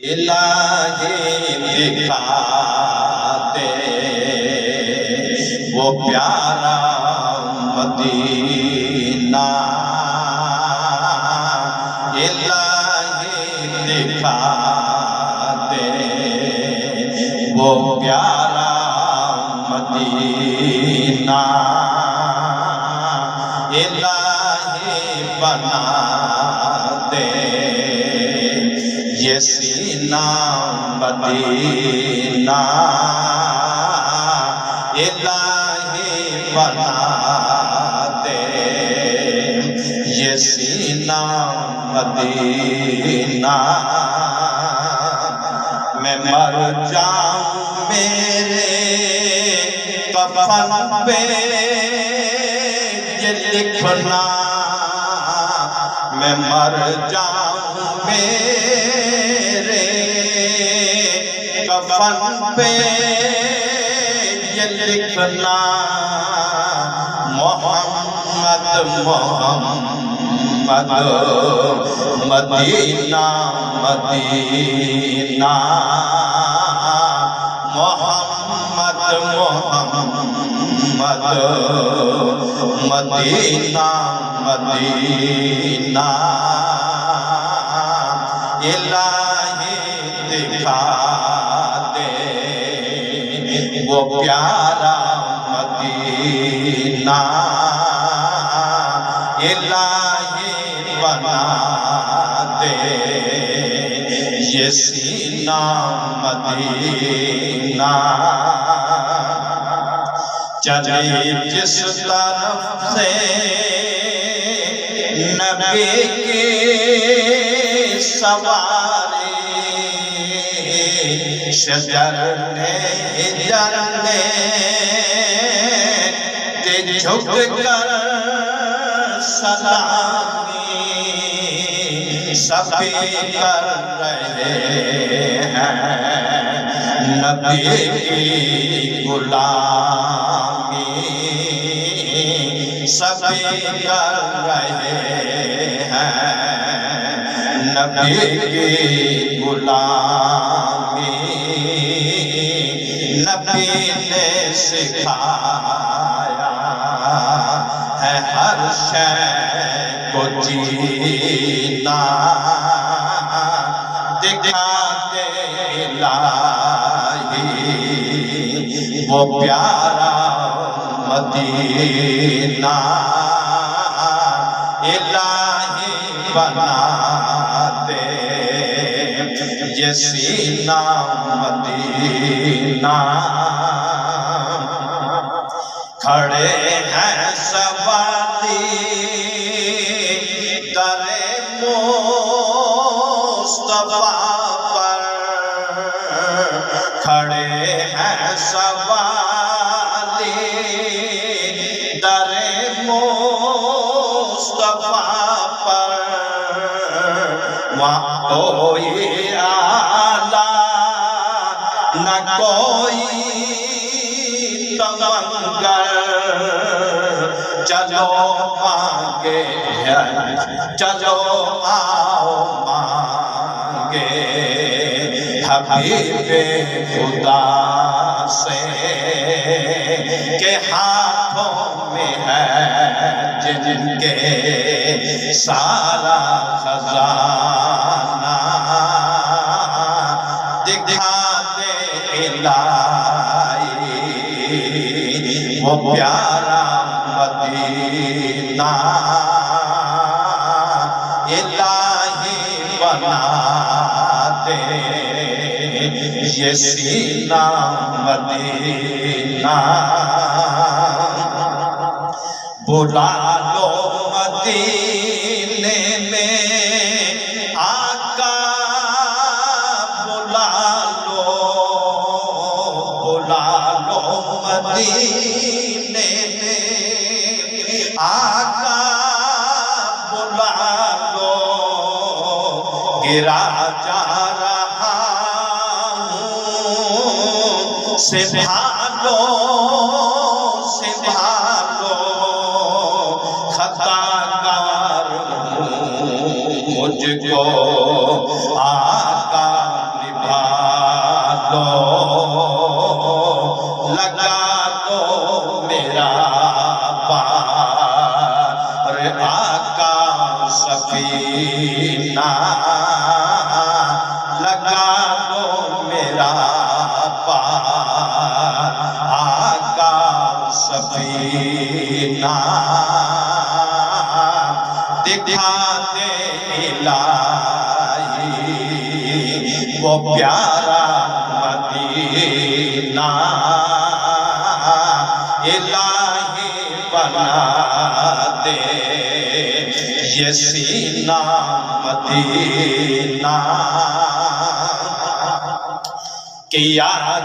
الہی دکھا دے وہ پیارا مدینہ، الہی دکھا دے وہ پیارا مدینہ، الہی بنا دے یہ سینہ مدینہ، الہی بنا دے یہ سینہ مدینہ۔ میں مر جاؤں میرے کفن پہ یہ لکھنا، میں مر جاؤں میرے کفن پہ یہ لکھنا، محمد محمد مدینہ مدینہ، محمد محمد مدینہ مدینہ، الہی دکھا دے وہ پیارا مدینہ، الہی بنا دے یہ سینہ مدینہ۔ چلی جس طرف سے نبی کی سواری، شجر نے ہجر نے جھک کر سلامی سبھی کر رہے ہیں نبی کی غلامی، سبھی کر رہے ہیں نبی کی غلامی، نبی نے سکھایا ہے ہر شے کو جینا، دکھا دے الہی وہ پیارا مدینہ، الہی بنا دے یہ سینہ مدینہ۔ کھڑے ہیں سوالی در مصطفیٰ پر، کھڑے ہیں سوالی در مصطفیٰ پر، وہاں کوئی آلہ نہ کوئی تمنگر، چلو مانگے چلو آؤ مانگے حبیب خدا سے کہ ہاتھوں میں ہے جن کے سارا خزانہ، دکھا دے الہی وہ پیارا مدینہ، الہی بنا دے یہ سینہ مدینہ۔ بلا لو مدینے میں آقا، بلا لو مدینے میں آقا، بلا لو گرا جا رہا ہوں سنبھالو سنبھالو، خطا کار ہوں مجھ کو آقا سفینہ لگا دو میرا پار آقا سفینہ دکھا دے الہی وہ پیارا مدینہ الہی بنا دے یہ سینہ مدینہ کہ یاد